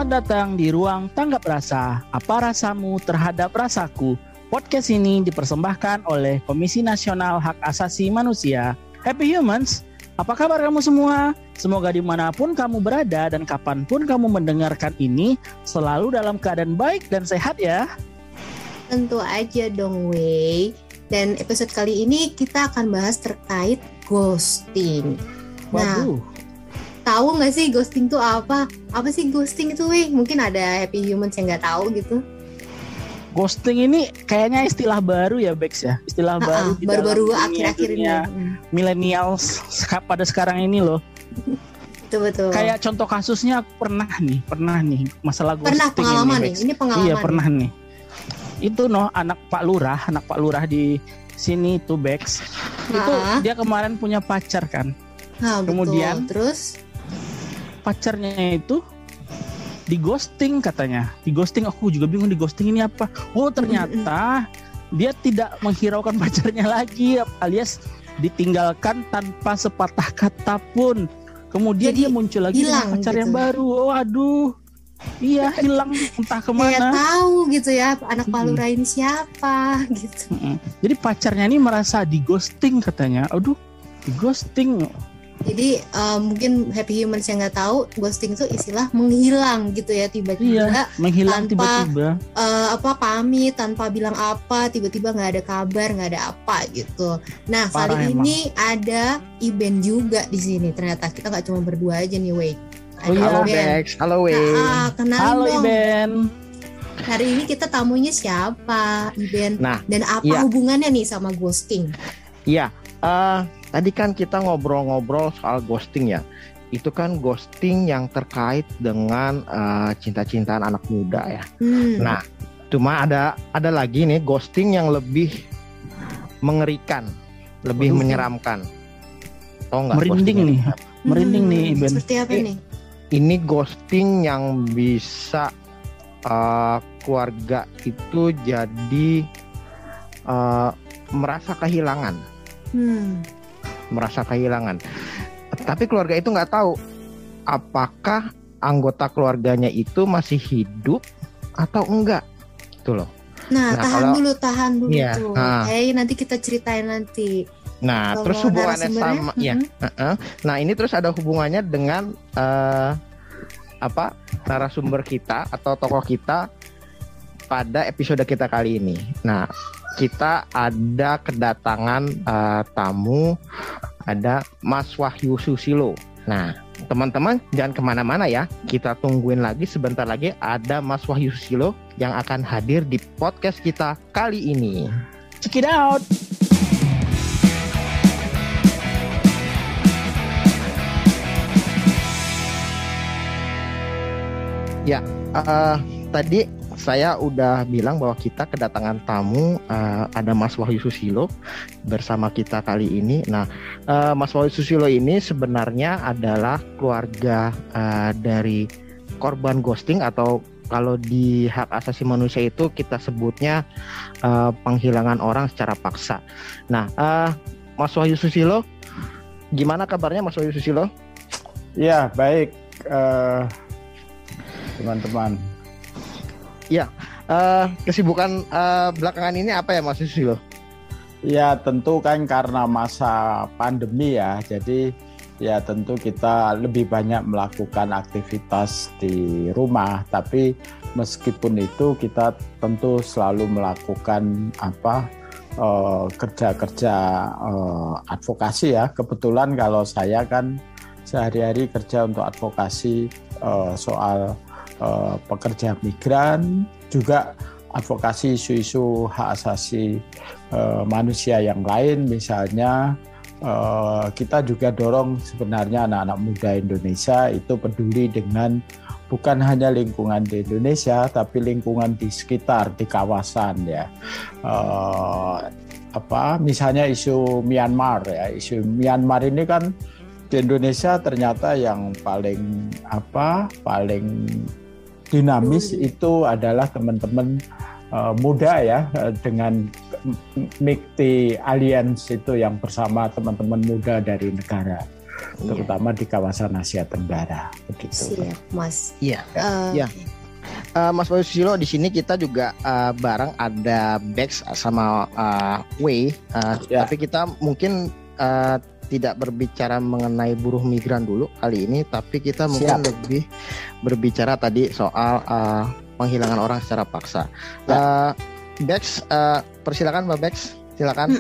Selamat datang di Ruang Tanggap Rasa. Apa rasamu terhadap rasaku? Podcast ini dipersembahkan oleh Komisi Nasional Hak Asasi Manusia. Happy Humans, apa kabar kamu semua? Semoga dimanapun kamu berada dan kapanpun kamu mendengarkan ini selalu dalam keadaan baik dan sehat ya. Tentu aja dong, Wei. Dan episode kali ini kita akan bahas terkait ghosting. Waduh. Tahu nggak sih ghosting itu apa? Apa sih ghosting itu, Wei? Mungkin ada happy humans yang nggak tahu gitu. Ghosting ini kayaknya istilah baru ya, Bex ya. Istilah baru di baru-baru dalam akhir-akhir ini. Millennials pada sekarang ini loh. Betul. Kayak contoh kasusnya aku pernah nih masalah ghosting. Pernah pengalaman ini, nih. Ini pengalaman. Iya, pernah nih. Itu anak Pak Lurah di sini tuh Bex. Itu dia kemarin punya pacar kan. Kemudian terus pacarnya itu di ghosting katanya. Di ghosting, aku juga bingung di ghosting ini apa. Oh, ternyata dia tidak menghiraukan pacarnya lagi, alias ditinggalkan tanpa sepatah kata pun. Kemudian dia muncul lagi dengan pacar yang baru. Oh, aduh. Iya, hilang entah kemana. Kayak tahu gitu ya, anak Pak Lurah ini siapa gitu. Jadi pacarnya ini merasa di ghosting katanya. Aduh, di ghosting. Jadi mungkin happy humans yang nggak tahu, ghosting itu istilah menghilang gitu ya, tiba-tiba. Iya, menghilang tanpa, tiba-tiba. Pamit, tanpa bilang apa, tiba-tiba nggak ada kabar, nggak ada apa gitu. Nah, Parah kali emang. ini ada Iben juga di sini. Ternyata kita nggak cuma berdua aja nih, Wei. Halo Bex, halo Wei. Kenalin Halo dong. Iben. Hari ini kita tamunya siapa, Iben? Nah, dan apa hubungannya nih sama ghosting? Iya, tadi kan kita ngobrol-ngobrol soal ghosting ya. Itu kan ghosting yang terkait dengan cinta-cintaan anak muda ya. Nah, cuma ada lagi nih ghosting yang lebih mengerikan, lebih menyeramkan. Tahu nggak? Merinding nih Iben. Seperti apa nih? Ini ghosting yang bisa keluarga itu jadi merasa kehilangan. Merasa kehilangan. Tapi keluarga itu nggak tahu apakah anggota keluarganya itu masih hidup atau enggak, gitu loh. Nah tahan dulu ya, tuh. Nanti kita ceritain nanti. Nah, kalau terus hubungannya sama Nah, ini terus ada hubungannya dengan narasumber kita atau tokoh kita pada episode kita kali ini. Nah, kita ada kedatangan tamu, ada Mas Wahyu Susilo. Nah, teman-teman jangan kemana-mana ya. Kita tungguin lagi sebentar lagi ada Mas Wahyu Susilo yang akan hadir di podcast kita kali ini. Check it out. Ya, tadi saya udah bilang bahwa kita kedatangan tamu, ada Mas Wahyu Susilo bersama kita kali ini. Nah, Mas Wahyu Susilo ini sebenarnya adalah keluarga dari korban ghosting, atau kalau di hak asasi manusia itu kita sebutnya penghilangan orang secara paksa. Nah, Mas Wahyu Susilo, gimana kabarnya Mas Wahyu Susilo? Ya, baik. Teman-teman. Ya, kesibukan belakangan ini apa ya Mas Susilo? Ya tentu kan karena masa pandemi ya, jadi ya tentu kita lebih banyak melakukan aktivitas di rumah. Tapi meskipun itu kita tentu selalu melakukan kerja-kerja advokasi ya. Kebetulan kalau saya kan sehari-hari kerja untuk advokasi soal pekerja migran, juga advokasi isu-isu hak asasi manusia yang lain. Misalnya kita juga dorong sebenarnya anak-anak muda Indonesia itu peduli dengan bukan hanya lingkungan di Indonesia, tapi lingkungan di sekitar, di kawasan ya. Misalnya isu Myanmar ya. Isu Myanmar ini kan di Indonesia ternyata yang paling dinamis itu adalah teman-teman muda ya, dengan MIKTI Alliance itu yang bersama teman-teman muda dari negara terutama di kawasan Asia Tenggara. Begitu. Siap, Mas. Iya. Ya. Mas Wahyu Susilo, di sini kita juga bareng ada Bex sama Wei, tapi kita mungkin tidak berbicara mengenai buruh migran dulu kali ini, tapi kita mungkin lebih berbicara tadi soal penghilangan orang secara paksa. Bex, persilakan Mbak Bex, silakan.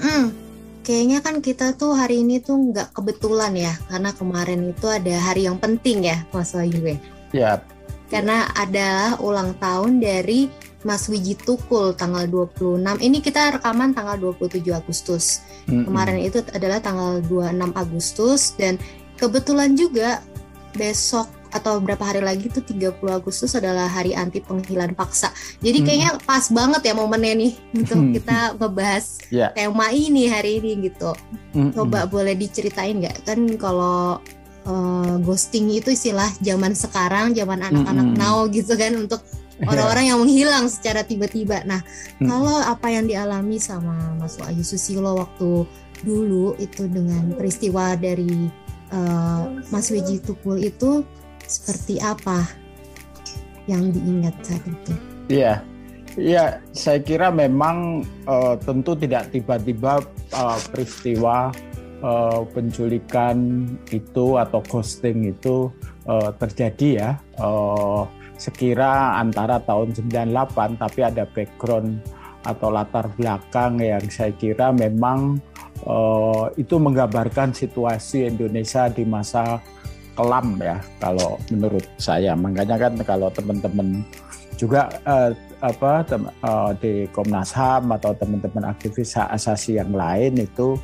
Kayaknya kan kita tuh hari ini tuh nggak kebetulan ya, karena kemarin itu ada hari yang penting ya, Mas Wahyu. Ya. Karena adalah ulang tahun dari Mas Wiji Tukul tanggal 26. Ini kita rekaman tanggal 27 Agustus. Kemarin itu adalah tanggal 26 Agustus dan kebetulan juga besok atau berapa hari lagi tuh 30 Agustus adalah hari anti penghilangan paksa. Jadi kayaknya pas banget ya momennya nih untuk kita ngebahas tema ini hari ini gitu. Coba boleh diceritain nggak? Kan kalau ghosting itu istilah zaman sekarang, zaman anak-anak now gitu kan, untuk orang-orang yang menghilang secara tiba-tiba. Nah, kalau apa yang dialami sama Mas Wahyu Susilo waktu dulu itu dengan peristiwa dari Mas Wiji Tukul itu seperti apa yang diingat saat itu? Iya, saya kira memang tentu tidak tiba-tiba peristiwa penculikan itu atau ghosting itu terjadi ya. Sekira antara tahun 98, tapi ada background atau latar belakang yang saya kira memang itu menggambarkan situasi Indonesia di masa kelam ya, kalau menurut saya. Makanya kan kalau teman-teman juga di Komnas HAM atau teman-teman aktivis hak asasi yang lain itu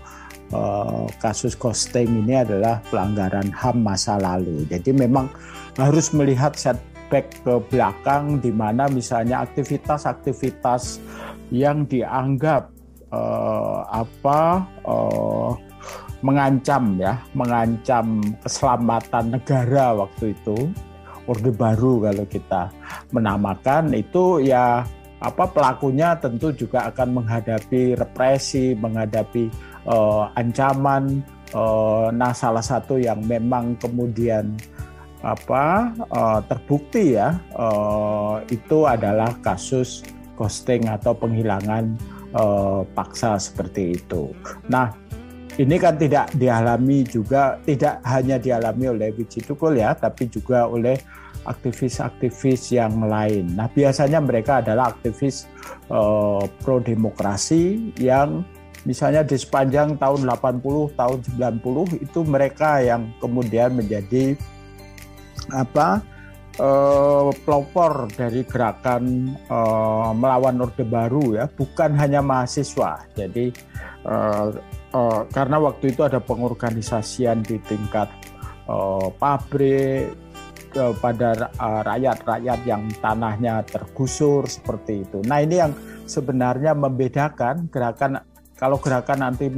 kasus ghosting ini adalah pelanggaran HAM masa lalu. Jadi memang harus melihat setback ke belakang, di mana misalnya aktivitas-aktivitas yang dianggap mengancam keselamatan negara waktu itu, Orde Baru kalau kita menamakan itu ya, pelakunya tentu juga akan menghadapi represi, menghadapi ancaman. Nah, salah satu yang memang kemudian terbukti ya, itu adalah kasus ghosting atau penghilangan paksa seperti itu. Nah, ini kan tidak hanya dialami oleh Wiji Tukul ya, tapi juga oleh aktivis-aktivis yang lain. Nah, biasanya mereka adalah aktivis pro demokrasi yang misalnya di sepanjang tahun 80, tahun 90 itu mereka yang kemudian menjadi pelopor dari gerakan melawan Orde Baru ya, bukan hanya mahasiswa. Jadi karena waktu itu ada pengorganisasian di tingkat pabrik pada rakyat-rakyat yang tanahnya tergusur seperti itu. Nah, ini yang sebenarnya membedakan gerakan anti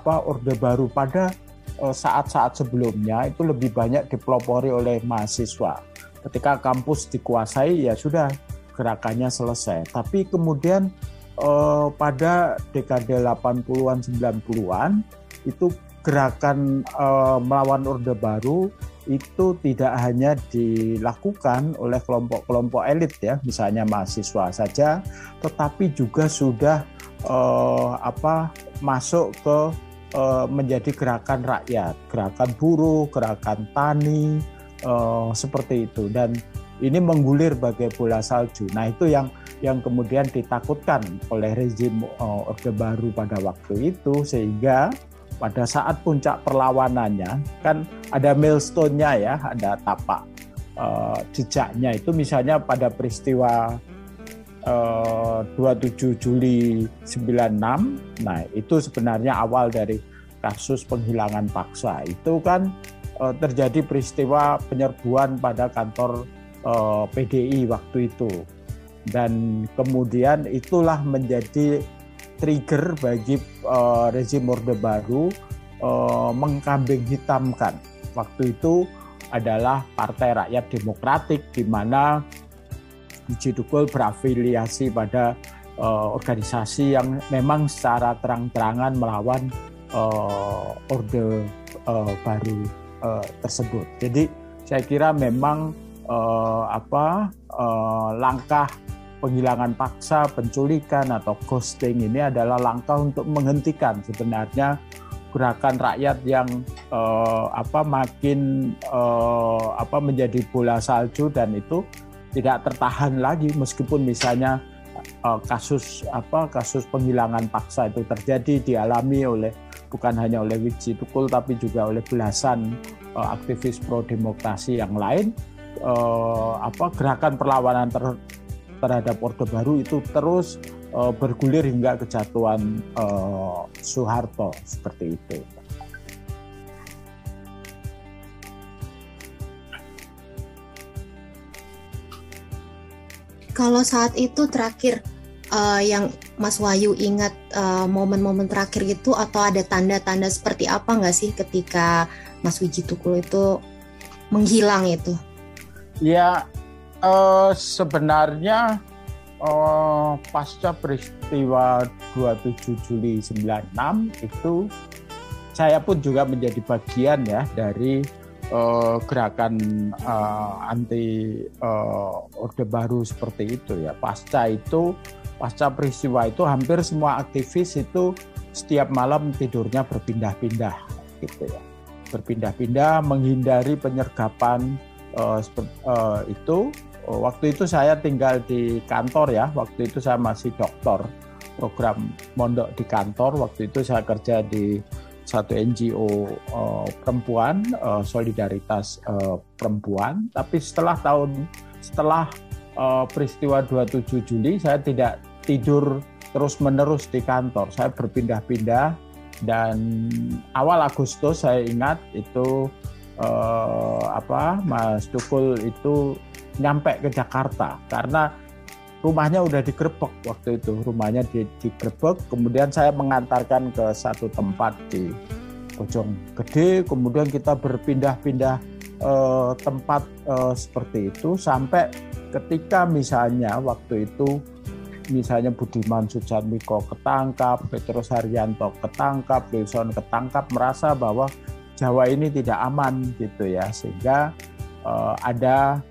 Orde Baru pada saat-saat sebelumnya itu lebih banyak dipelopori oleh mahasiswa. Ketika kampus dikuasai ya sudah, gerakannya selesai. Tapi kemudian pada dekade 80-an 90-an itu gerakan melawan Orde Baru itu tidak hanya dilakukan oleh kelompok-kelompok elit ya, misalnya mahasiswa saja, tetapi juga sudah masuk ke menjadi gerakan rakyat, gerakan buruh, gerakan tani, seperti itu. Dan ini menggulir bagai bola salju. Nah, itu yang kemudian ditakutkan oleh rezim Orde Baru pada waktu itu, sehingga pada saat puncak perlawanannya kan ada milestone-nya ya, ada tapak jejaknya itu, misalnya pada peristiwa 27 Juli 96. Nah, itu sebenarnya awal dari kasus penghilangan paksa. Itu kan terjadi peristiwa penyerbuan pada kantor PDI waktu itu. Dan kemudian itulah menjadi trigger bagi rezim Orde Baru mengkambing hitamkan. Waktu itu adalah Partai Rakyat Demokratik, di mana Wiji Tukul berafiliasi pada organisasi yang memang secara terang-terangan melawan Orde Baru tersebut. Jadi saya kira memang langkah penghilangan paksa, penculikan atau ghosting ini adalah langkah untuk menghentikan sebenarnya gerakan rakyat yang makin menjadi bola salju dan itu tidak tertahan lagi meskipun misalnya kasus penghilangan paksa itu terjadi dialami oleh bukan hanya oleh Widji Tukul tapi juga oleh belasan aktivis pro demokrasi yang lain. Gerakan perlawanan terhadap Orde Baru itu terus bergulir hingga kejatuhan Soeharto seperti itu. Kalau saat itu terakhir yang Mas Wahyu ingat momen-momen terakhir itu atau ada tanda-tanda seperti apa nggak sih ketika Mas Widji Tukul itu menghilang itu? Ya sebenarnya pasca peristiwa 27 Juli 96 itu saya pun juga menjadi bagian ya dari gerakan anti Orde Baru seperti itu ya. Pasca peristiwa itu hampir semua aktivis itu setiap malam tidurnya berpindah-pindah gitu ya. Berpindah-pindah menghindari penyergapan itu. Waktu itu saya tinggal di kantor ya. Waktu itu saya masih doktor, program mondok di kantor. Waktu itu saya kerja di satu NGO perempuan, Solidaritas Perempuan. Tapi setelah peristiwa 27 Juli saya tidak tidur terus-menerus di kantor. Saya berpindah-pindah dan awal Agustus saya ingat itu Mas Tukul itu nyampe ke Jakarta karena rumahnya udah digerebek waktu itu. Rumahnya digerebek, kemudian saya mengantarkan ke satu tempat di Bojonggede, kemudian kita berpindah-pindah tempat seperti itu sampai ketika misalnya waktu itu misalnya Budiman Sujatmiko ketangkap, Petrus Haryanto ketangkap, Wilson ketangkap, merasa bahwa Jawa ini tidak aman gitu ya, sehingga ada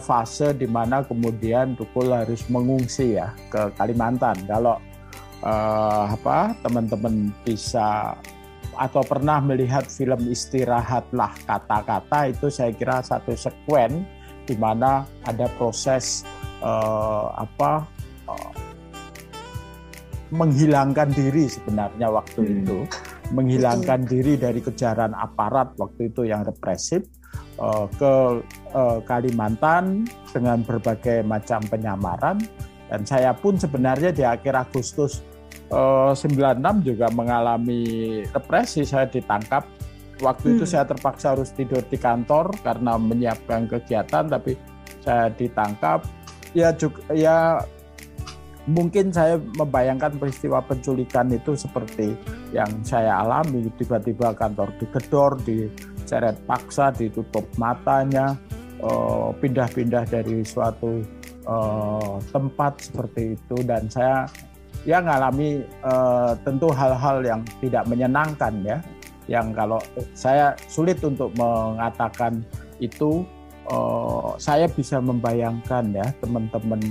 fase di mana kemudian Tukul harus mengungsi ya ke Kalimantan. Kalau teman-teman bisa atau pernah melihat film Istirahatlah Kata-Kata, itu saya kira satu sekuen di mana ada proses menghilangkan diri sebenarnya waktu itu, menghilangkan diri dari kejaran aparat waktu itu yang represif ke Kalimantan dengan berbagai macam penyamaran. Dan saya pun sebenarnya di akhir Agustus 96 juga mengalami represi. Saya ditangkap. Waktu itu saya terpaksa harus tidur di kantor karena menyiapkan kegiatan, tapi saya ditangkap. Ya mungkin saya membayangkan peristiwa penculikan itu seperti yang saya alami. Tiba-tiba kantor digedor, diseret paksa, ditutup matanya, pindah-pindah dari suatu tempat seperti itu, dan saya ngalami tentu hal-hal yang tidak menyenangkan ya, yang kalau saya sulit untuk mengatakan itu. Saya bisa membayangkan ya teman-teman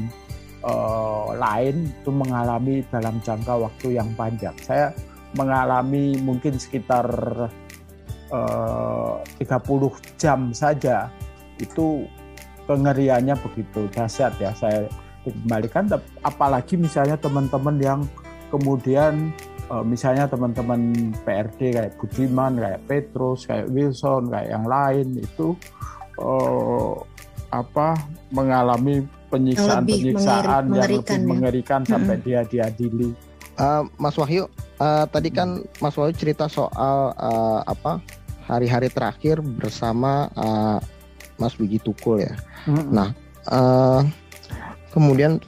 lain itu mengalami dalam jangka waktu yang panjang. Saya mengalami mungkin sekitar 30 jam saja, itu kengeriannya begitu dahsyat ya. Saya dikembalikan, apalagi misalnya teman-teman yang kemudian misalnya teman-teman PRD kayak Budiman, kayak Petrus, kayak Wilson, kayak yang lain itu mengalami penyiksaan yang lebih mengerikan sampai dia diadili. Mas Wahyu, tadi kan Mas Wahyu cerita soal hari-hari terakhir bersama Mas Widji Tukul ya. Nah, kemudian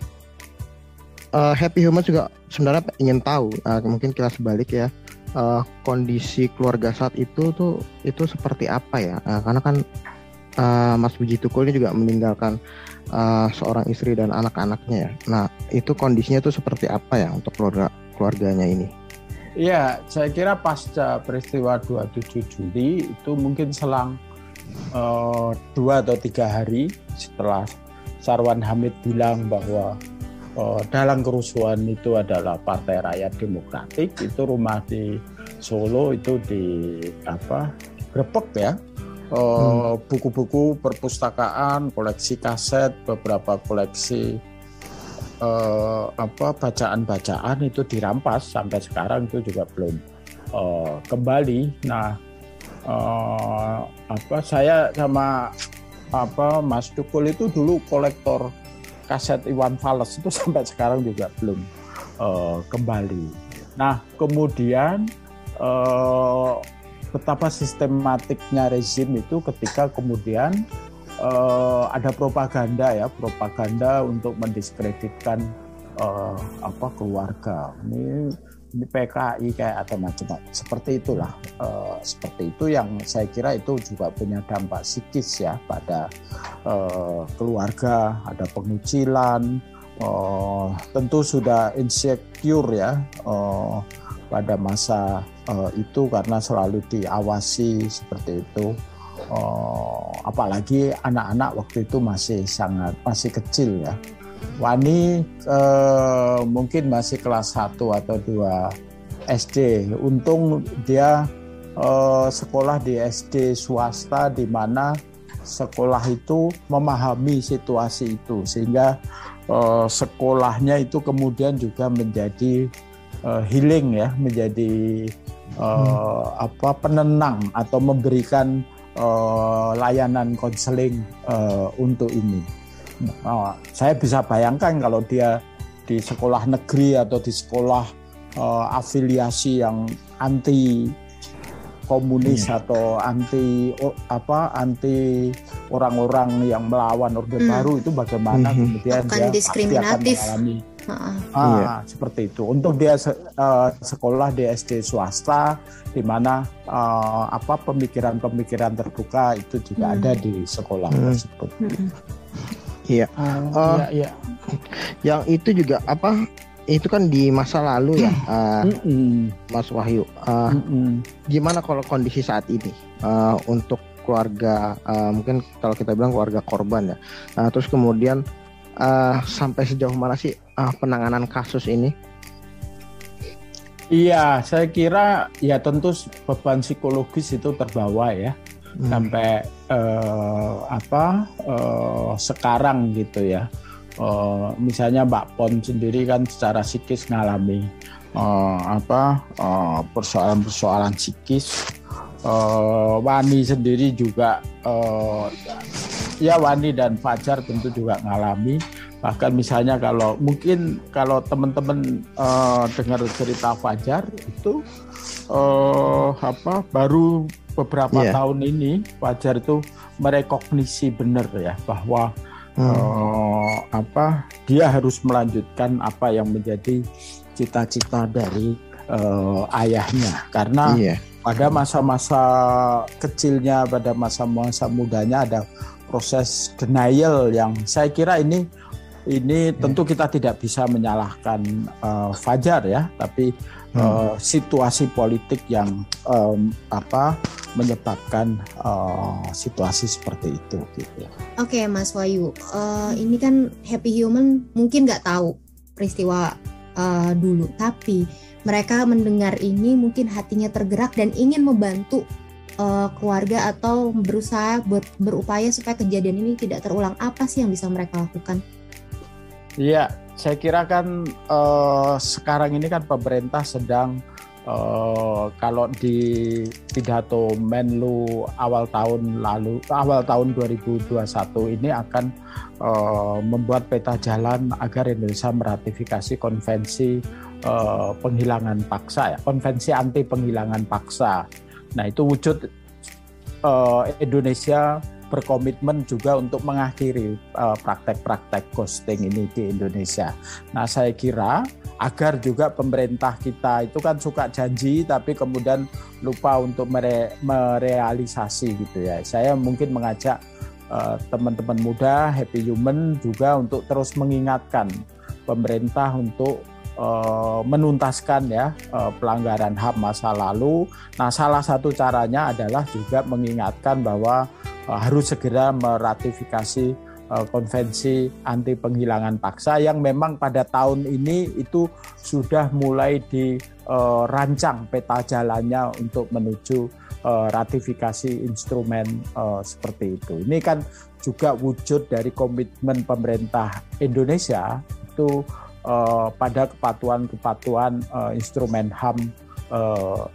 Happy Human juga sebenarnya ingin tahu, mungkin kita sebalik ya, kondisi keluarga saat itu seperti apa ya? Karena kan Mas Widji Tukul ini juga meninggalkan seorang istri dan anak-anaknya ya. Nah, itu kondisinya itu seperti apa ya untuk keluarganya ini? Ya, saya kira pasca peristiwa 27 Juli itu mungkin selang 2 atau 3 hari setelah Sarwan Hamid bilang bahwa dalang kerusuhan itu adalah Partai Rakyat Demokratik, itu rumah di Solo itu grebek ya. Buku-buku perpustakaan, koleksi kaset, beberapa koleksi bacaan-bacaan itu dirampas, sampai sekarang itu juga belum kembali. Nah, saya sama Mas Tukul itu dulu kolektor kaset Iwan Fals, itu sampai sekarang juga belum kembali. Nah, kemudian betapa sistematiknya rezim itu ketika kemudian ada propaganda untuk mendiskreditkan keluarga. Ini PKI kayak atau macam-macam seperti itulah. Seperti itu yang saya kira itu juga punya dampak psikis ya pada keluarga, ada pengucilan, tentu sudah insecure ya pada masa itu karena selalu diawasi seperti itu. Apalagi anak-anak waktu itu masih kecil ya. Wani mungkin masih kelas 1 atau 2 SD. Untung dia sekolah di SD swasta di mana sekolah itu memahami situasi itu sehingga sekolahnya itu kemudian juga menjadi healing ya, menjadi penenang atau memberikan layanan konseling untuk ini. Saya bisa bayangkan kalau dia di sekolah negeri atau di sekolah afiliasi yang anti komunis atau anti orang-orang yang melawan Orde Baru, itu bagaimana kemudian dia pasti akan mengalami seperti itu. Untuk dia sekolah di SD swasta di mana pemikiran-pemikiran terbuka itu juga ada di sekolah tersebut. Iya. Yang itu juga itu kan di masa lalu ya, Mas Wahyu. Gimana kalau kondisi saat ini untuk keluarga, mungkin kalau kita bilang keluarga korban ya. Terus kemudian sampai sejauh mana sih penanganan kasus ini? Iya, saya kira ya tentu beban psikologis itu terbawa ya. Sampai sekarang gitu ya. Misalnya Mbak Pon sendiri kan secara psikis ngalami persoalan psikis. Wani sendiri juga Wani dan Fajar tentu juga ngalami. Bahkan misalnya kalau teman-teman dengar cerita Fajar itu baru beberapa tahun ini Fajar itu merekognisi benar ya bahwa dia harus melanjutkan apa yang menjadi cita-cita dari ayahnya, karena pada masa-masa kecilnya, pada masa-masa mudanya ada proses denial yang saya kira ini tentu kita tidak bisa menyalahkan Fajar ya, tapi situasi politik yang menyebabkan situasi seperti itu gitu. Oke, Mas Wahyu, ini kan Happy Human mungkin nggak tahu peristiwa dulu, tapi mereka mendengar ini mungkin hatinya tergerak dan ingin membantu keluarga atau berupaya supaya kejadian ini tidak terulang. Apa sih yang bisa mereka lakukan? Iya, saya kira kan sekarang ini kan pemerintah sedang kalau di pidato Menlu awal tahun 2021 ini akan membuat peta jalan agar Indonesia meratifikasi konvensi penghilangan paksa ya, konvensi anti penghilangan paksa. Nah, itu wujud Indonesia berkomitmen juga untuk mengakhiri praktek-praktek ghosting ini di Indonesia. Nah, saya kira agar juga pemerintah kita itu kan suka janji tapi kemudian lupa untuk merealisasi gitu ya. Saya mungkin mengajak teman-teman muda Happy Human juga untuk terus mengingatkan pemerintah untuk menuntaskan ya pelanggaran HAM masa lalu. Nah, salah satu caranya adalah juga mengingatkan bahwa harus segera meratifikasi konvensi anti penghilangan paksa yang memang pada tahun ini itu sudah mulai dirancang peta jalannya untuk menuju ratifikasi instrumen seperti itu. Ini kan juga wujud dari komitmen pemerintah Indonesia itu pada kepatuhan instrumen HAM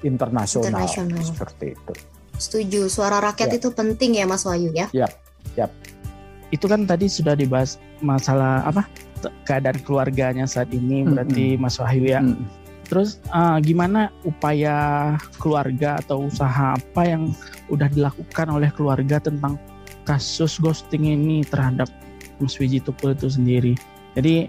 internasional seperti itu. Setuju, suara rakyat itu penting ya Mas Wahyu ya? Yap. Itu kan tadi sudah dibahas masalah keadaan keluarganya saat ini, berarti Mas Wahyu ya. Terus gimana upaya keluarga atau usaha apa yang udah dilakukan oleh keluarga tentang kasus ghosting ini terhadap Mas Wijitukul itu sendiri? Jadi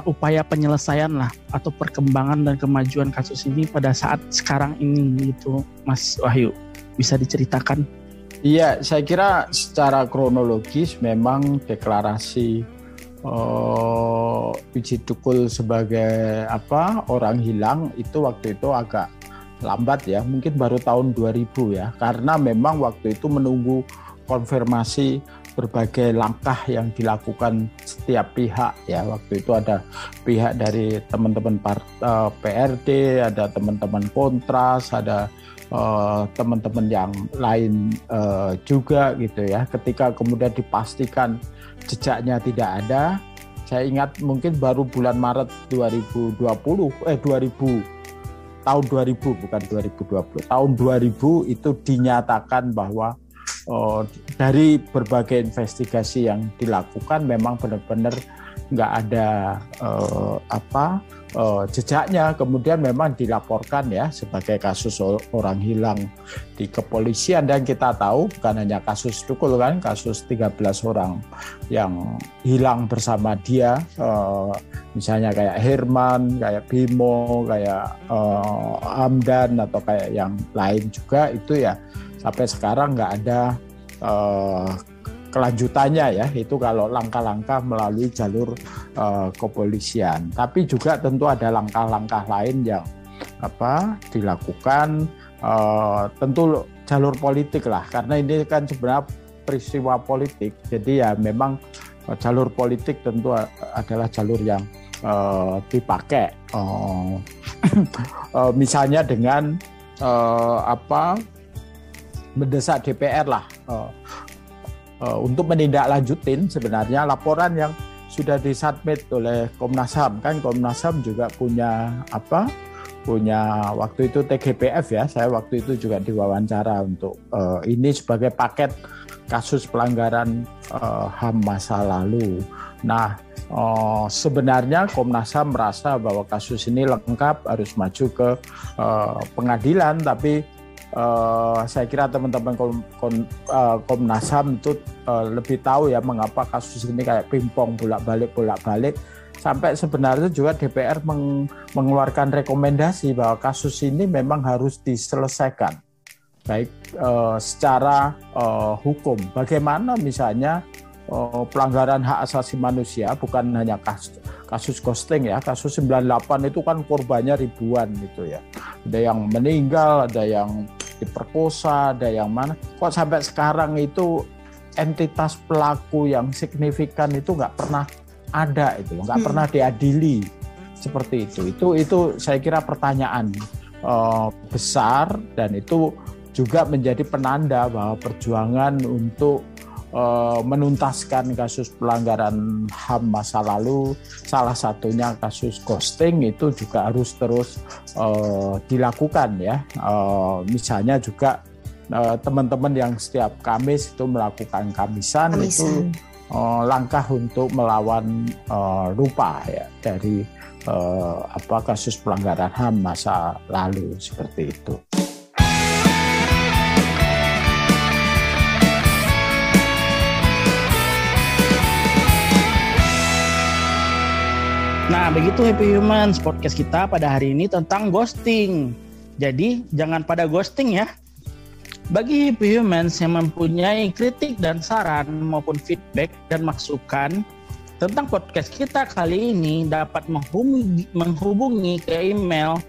upaya penyelesaian lah atau perkembangan dan kemajuan kasus ini pada saat sekarang ini gitu, Mas Wahyu, bisa diceritakan? Iya, saya kira secara kronologis memang deklarasi Wijitukul sebagai orang hilang itu waktu itu agak lambat ya, mungkin baru tahun 2000 ya, karena memang waktu itu menunggu konfirmasi berbagai langkah yang dilakukan setiap pihak ya. Waktu itu ada pihak dari teman-teman PRD, ada teman-teman Kontras, ada teman-teman yang lain juga gitu ya. Ketika kemudian dipastikan jejaknya tidak ada, saya ingat mungkin baru bulan Maret 2020 tahun 2000 bukan 2020, tahun 2000 itu dinyatakan bahwa dari berbagai investigasi yang dilakukan memang benar-benar nggak ada jejaknya. Kemudian memang dilaporkan ya sebagai kasus orang hilang di kepolisian, dan kita tahu bukan hanya kasus Tukul kan, kasus 13 orang yang hilang bersama dia, misalnya kayak Herman, kayak Bimo, kayak Hamdan atau kayak yang lain juga itu ya sampai sekarang nggak ada kelanjutannya ya, itu kalau langkah-langkah melalui jalur kepolisian. Tapi juga tentu ada langkah-langkah lain yang dilakukan, tentu jalur politik lah, karena ini kan sebenarnya peristiwa politik. Jadi ya memang jalur politik tentu adalah jalur yang dipakai. Misalnya dengan mendesak DPR lah untuk menindaklanjutin sebenarnya laporan yang sudah disubmit oleh Komnas HAM. Kan Komnas HAM juga punya waktu itu TGPF ya, saya waktu itu juga diwawancara untuk ini sebagai paket kasus pelanggaran HAM masa lalu. Nah, sebenarnya Komnas HAM merasa bahwa kasus ini lengkap, harus maju ke pengadilan, tapi saya kira teman-teman Komnas HAM itu lebih tahu ya mengapa kasus ini kayak pingpong bolak-balik sampai sebenarnya juga DPR mengeluarkan rekomendasi bahwa kasus ini memang harus diselesaikan baik secara hukum. Bagaimana misalnya pelanggaran hak asasi manusia, bukan hanya kasus ghosting ya, kasus 98 itu kan korbannya ribuan gitu ya, ada yang meninggal, ada yang diperkosa, ada yang mana, kok sampai sekarang itu entitas pelaku yang signifikan itu nggak pernah ada, itu nggak pernah diadili seperti itu saya kira pertanyaan besar, dan itu juga menjadi penanda bahwa perjuangan untuk menuntaskan kasus pelanggaran HAM masa lalu, salah satunya kasus ghosting, itu juga harus terus dilakukan ya. Misalnya juga teman-teman yang setiap Kamis itu melakukan kamisan. Itu langkah untuk melawan rupa ya dari kasus pelanggaran HAM masa lalu seperti itu. Nah, begitu Happy Humans, podcast kita pada hari ini tentang ghosting. Jadi, jangan pada ghosting ya. Bagi Happy Humans yang mempunyai kritik dan saran maupun feedback dan masukan, tentang podcast kita kali ini dapat menghubungi ke email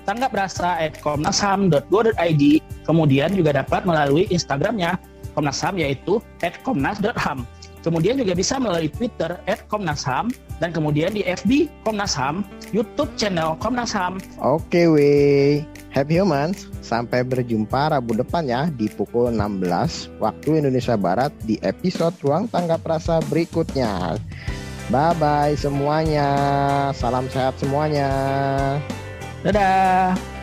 tanggaprasa@komnasham.go.id. Kemudian juga dapat melalui Instagramnya Komnas HAM yaitu @komnas.ham. Kemudian juga bisa melalui Twitter @komnasham dan kemudian di FB Komnas HAM, YouTube channel Komnas HAM. Oke weh, happy humans. Sampai berjumpa Rabu depan ya di pukul 16 waktu Indonesia Barat di episode Ruang Tanggap Rasa berikutnya. Bye-bye semuanya. Salam sehat semuanya. Dadah.